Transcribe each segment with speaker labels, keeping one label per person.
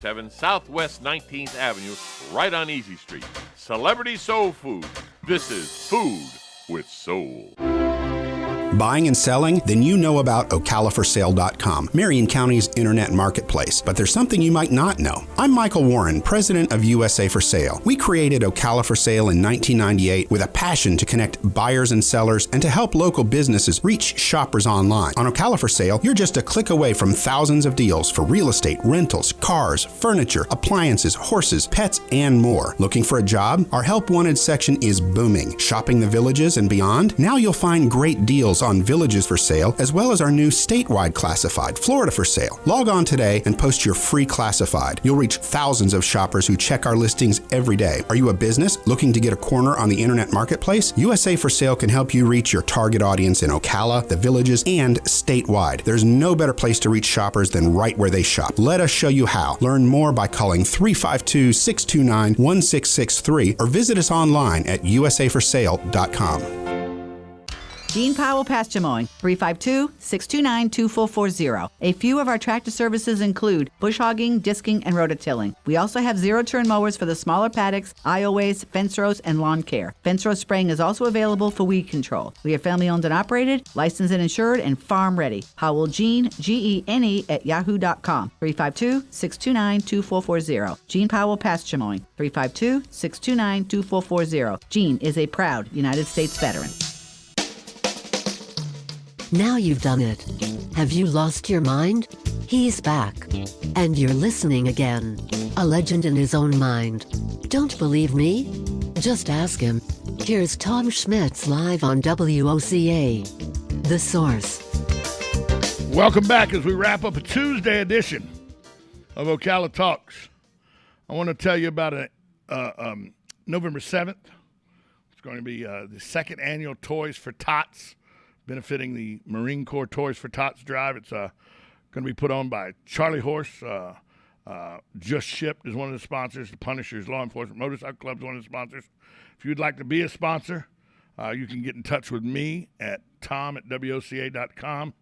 Speaker 1: 7 Southwest 19th Avenue, right on Easy Street. Celebrity Soul Food. This is Food with Soul.
Speaker 2: Buying and selling? Then you know about OcalaForSale.com, Marion County's internet marketplace. But there's something you might not know. I'm Michael Warren, president of USA for Sale. We created Ocala for Sale in 1998 with a passion to connect buyers and sellers and to help local businesses reach shoppers online. On Ocala for Sale, you're just a click away from thousands of deals for real estate, rentals, cars, furniture, appliances, horses, pets, and more. Looking for a job? Our Help Wanted section is booming. Shopping the villages and beyond? Now you'll find great deals on villages for sale, as well as our new statewide classified, Florida for Sale. Log on today and post your free classified. You'll reach thousands of shoppers who check our listings every day. Are you a business looking to get a corner on the internet marketplace? USA for Sale can help you reach your target audience in Ocala, the villages, and statewide. There's no better place to reach shoppers than right where they shop. Let us show you how. Learn more by calling 352-629-1663 or visit us online at usaforsale.com.
Speaker 3: Gene Powell Pasture Mowing, 352-629-2440. A few of our tractor services include bush hogging, disking, and rototilling. We also have zero-turn mowers for the smaller paddocks, aisleways, fence rows, and lawn care. Fence row spraying is also available for weed control. We are family-owned and operated, licensed and insured, and farm-ready. Powell Gene, Gene, at yahoo.com, 352-629-2440. Gene Powell Pasture Mowing, 352-629-2440. Gene is a proud United States veteran.
Speaker 4: Now you've done it. Have you lost your mind? He's back. And you're listening again. A legend in his own mind. Don't believe me? Just ask him. Here's Tom Schmitz live on WOCA. The Source.
Speaker 5: Welcome back as we wrap up a Tuesday edition of Ocala Talks. I want to tell you about November 7th. It's going to be the second annual Toys for Tots, benefiting the Marine Corps Toys for Tots drive. It's going to be put on by Charlie Horse. Just Shipped is one of the sponsors. The Punishers Law Enforcement Motorcycle Club is one of the sponsors. If you'd like to be a sponsor, you can get in touch with me at tom@woca.com,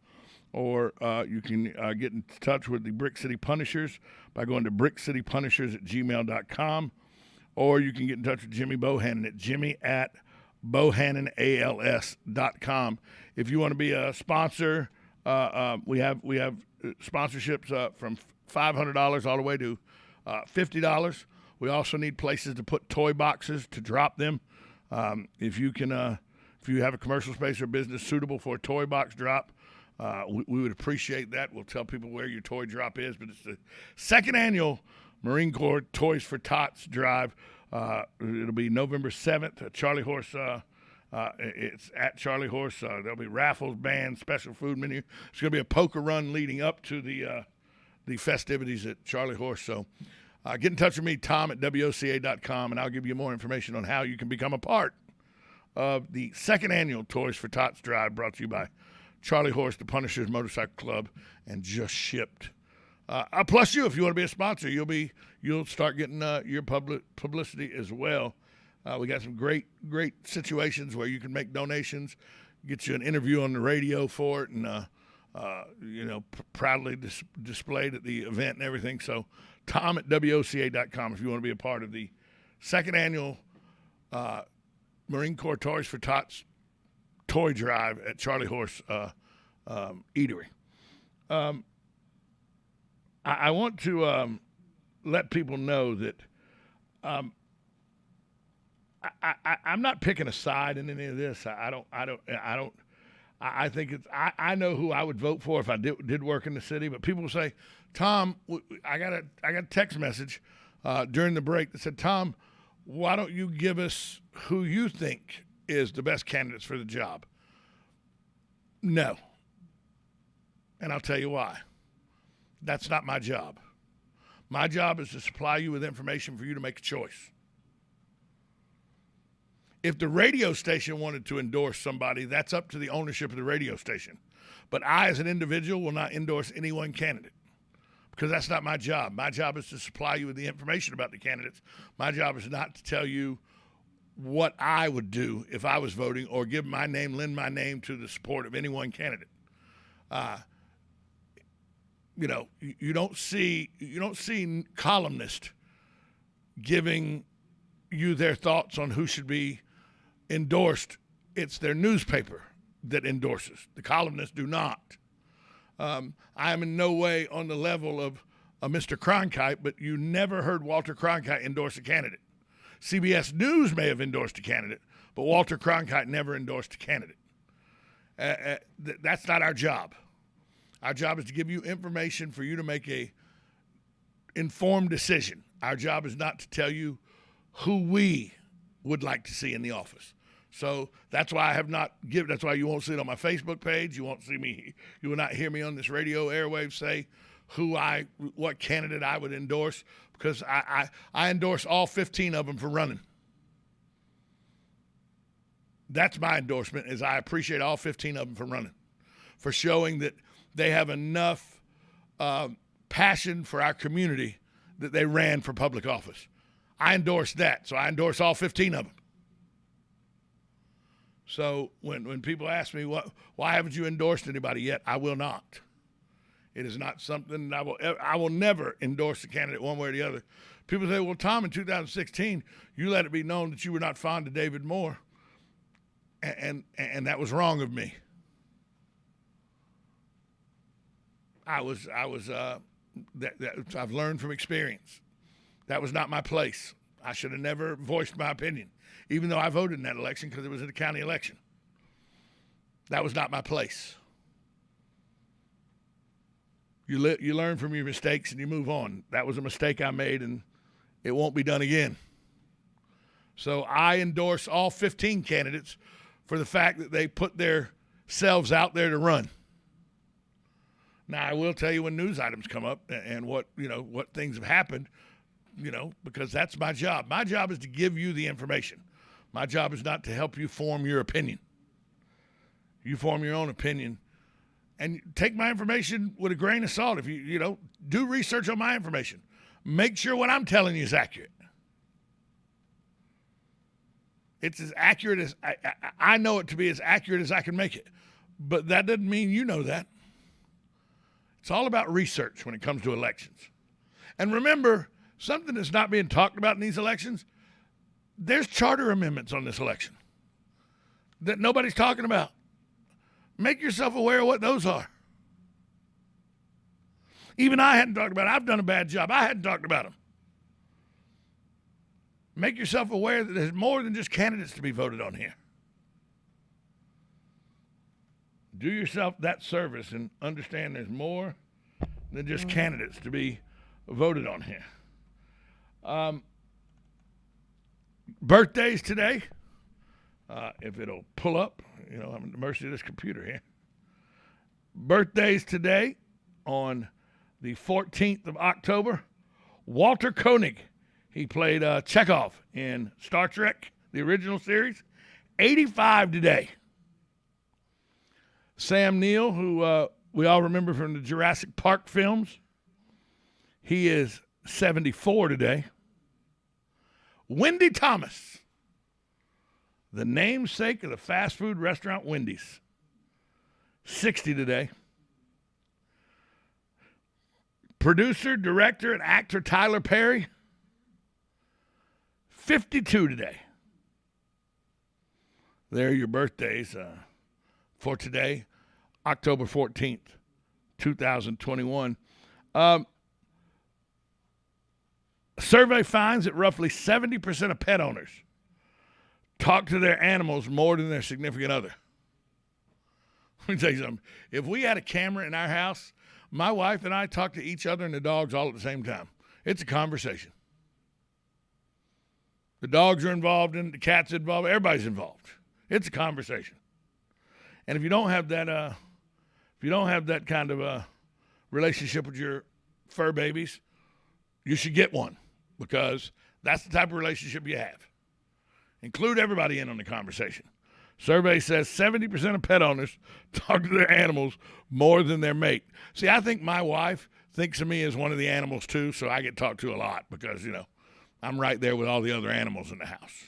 Speaker 5: or you can get in touch with the Brick City Punishers by going to brickcitypunishers@gmail.com, or you can get in touch with Jimmy Bohannon at jimmy@bohannonals.com. If you want to be a sponsor, we have sponsorships from $500 all the way to $50. We also need places to put toy boxes to drop them. If you have a commercial space or business suitable for a toy box drop, we would appreciate that. We'll tell people where your toy drop is. But it's the second annual Marine Corps Toys for Tots drive. It'll be November 7th at Charlie Horse. It's at Charlie Horse. There'll be raffles, bands, special food menu. It's going to be a poker run leading up to the festivities at Charlie Horse. So get in touch with me, tom@woca.com, and I'll give you more information on how you can become a part of the second annual Toys for Tots drive, brought to you by Charlie Horse, the Punishers Motorcycle Club, and Just Shipped. Plus, if you want to be a sponsor, you'll start getting your publicity as well. We got some great situations where you can make donations, get you an interview on the radio for it, and proudly displayed at the event and everything. So, tom@woca.com if you want to be a part of the second annual Marine Corps Toys for Tots toy drive at Charlie Horse Eatery. I want to let people know that I'm not picking a side in any of this. I think it's. I know who I would vote for if I did work in the city. But people say, Tom, I got a text message during the break that said, Tom, why don't you give us who you think is the best candidates for the job? No. And I'll tell you why. That's not my job. My job is to supply you with information for you to make a choice. If the radio station wanted to endorse somebody, that's up to the ownership of the radio station. But I, as an individual, will not endorse any one candidate because that's not my job. My job is to supply you with the information about the candidates. My job is not to tell you what I would do if I was voting or give my name, lend my name to the support of any one candidate. you don't see columnists giving you their thoughts on who should be endorsed. It's their newspaper that endorses. The columnists do not. I am in no way on the level of Mr. Cronkite, but you never heard Walter Cronkite endorse a candidate. CBS News may have endorsed a candidate, but Walter Cronkite never endorsed a candidate. That's not our job. Our job is to give you information for you to make a informed decision. Our job is not to tell you who we would like to see in the office. So that's why I have not given. That's why you won't see it on my Facebook page. You won't see me. You will not hear me on this radio airwave say what candidate I would endorse, because I endorse all 15 of them for running. That's my endorsement. Is I appreciate all 15 of them for running, for showing that they have enough passion for our community that they ran for public office. I endorse that, so I endorse all 15 of them. So when people ask me, why haven't you endorsed anybody yet, I will not. It is not something I will never endorse a candidate one way or the other. People say, well, Tom, in 2016, you let it be known that you were not fond of David Moore, and that was wrong of me. I've learned from experience. That was not my place. I should have never voiced my opinion, even though I voted in that election because it was a county election. That was not my place. You learn from your mistakes and you move on. That was a mistake I made, and it won't be done again. So I endorse all 15 candidates for the fact that they put their selves out there to run. Now, I will tell you when news items come up and what things have happened, because that's my job. My job is to give you the information. My job is not to help you form your opinion. You form your own opinion. And take my information with a grain of salt. If you do research on my information, make sure what I'm telling you is accurate. It's as accurate as I know it to be, as accurate as I can make it. But that doesn't mean you know that. It's all about research when it comes to elections. And remember, something that's not being talked about in these elections, there's charter amendments on this election that nobody's talking about. Make yourself aware of what those are. Even I hadn't talked about it. I've done a bad job. I hadn't talked about them. Make yourself aware that there's more than just candidates to be voted on here. Do yourself that service and understand there's more than just candidates to be voted on here. Birthdays today, if it'll pull up, I'm at the mercy of this computer here. Birthdays today on the 14th of October, Walter Koenig. He played Chekhov in Star Trek, the original series. 85 today. Sam Neill, who we all remember from the Jurassic Park films, he is 74 today. Wendy Thomas, the namesake of the fast food restaurant Wendy's, 60 today. Producer, director, and actor Tyler Perry, 52 today. There are your birthdays for today, October 14th, 2021. Survey finds that roughly 70% of pet owners talk to their animals more than their significant other. Let me tell you something. If we had a camera in our house, my wife and I talk to each other and the dogs all at the same time. It's a conversation. The dogs are involved in it, the cat's involved, everybody's involved. It's a conversation. And if you don't have that kind of a relationship with your fur babies, you should get one, because that's the type of relationship you have. Include everybody in on the conversation. Survey says 70% of pet owners talk to their animals more than their mate. See, I think my wife thinks of me as one of the animals too, so I get talked to a lot because, I'm right there with all the other animals in the house.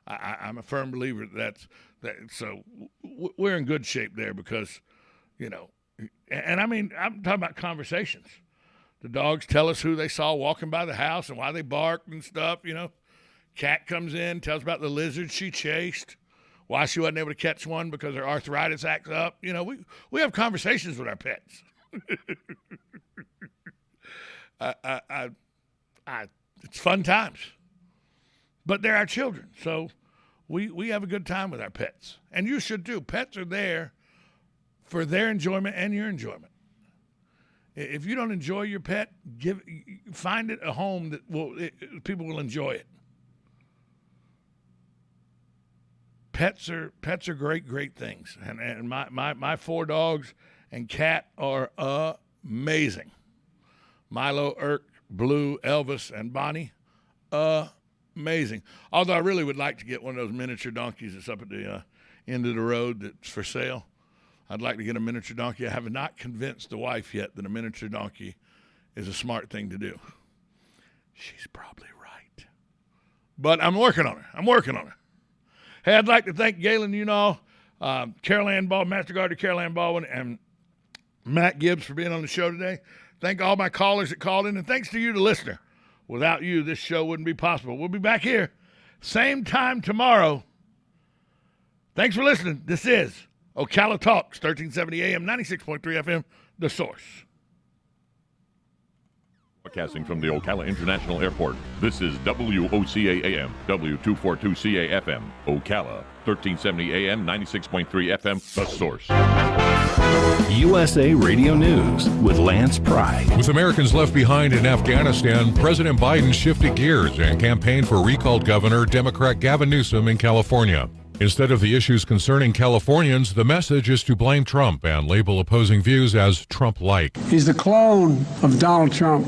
Speaker 5: I'm a firm believer that. So we're in good shape there because, And I mean, I'm talking about conversations. The dogs tell us who they saw walking by the house and why they barked and stuff, you know. Cat comes in, tells about the lizard she chased, why she wasn't able to catch one because her arthritis acts up. You know, we have conversations with our pets. It's fun times. But they're our children, so we have a good time with our pets. And you should too. Pets are there for their enjoyment and your enjoyment. If you don't enjoy your pet, find it a home that people will enjoy it. Pets are great things, and my 4 dogs and cat are amazing. Milo, Irk, Blue, Elvis, and Bonnie, amazing. Although I really would like to get one of those miniature donkeys that's up at the end of the road that's for sale. I'd like to get a miniature donkey. I have not convinced the wife yet that a miniature donkey is a smart thing to do. She's probably right, but I'm working on her. Hey, I'd like to thank Galen Carol Ann Baldwin, Master Gardener Carol Ann Baldwin, and Matt Gibbs for being on the show today. Thank all my callers that called in, and thanks to you, the listener. Without you, this show wouldn't be possible. We'll be back here, same time tomorrow. Thanks for listening. This is Ocala Talks, 1370 AM, 96.3 FM, The Source.
Speaker 1: Broadcasting from the Ocala International Airport, this is WOCA AM, W242CA FM, Ocala, 1370 AM, 96.3 FM, The Source.
Speaker 6: USA Radio News with Lance Pry.
Speaker 7: With Americans left behind in Afghanistan, President Biden shifted gears and campaigned for recalled Governor Democrat Gavin Newsom in California. Instead of the issues concerning Californians, the message is to blame Trump and label opposing views as Trump-like.
Speaker 8: He's the clone of Donald Trump.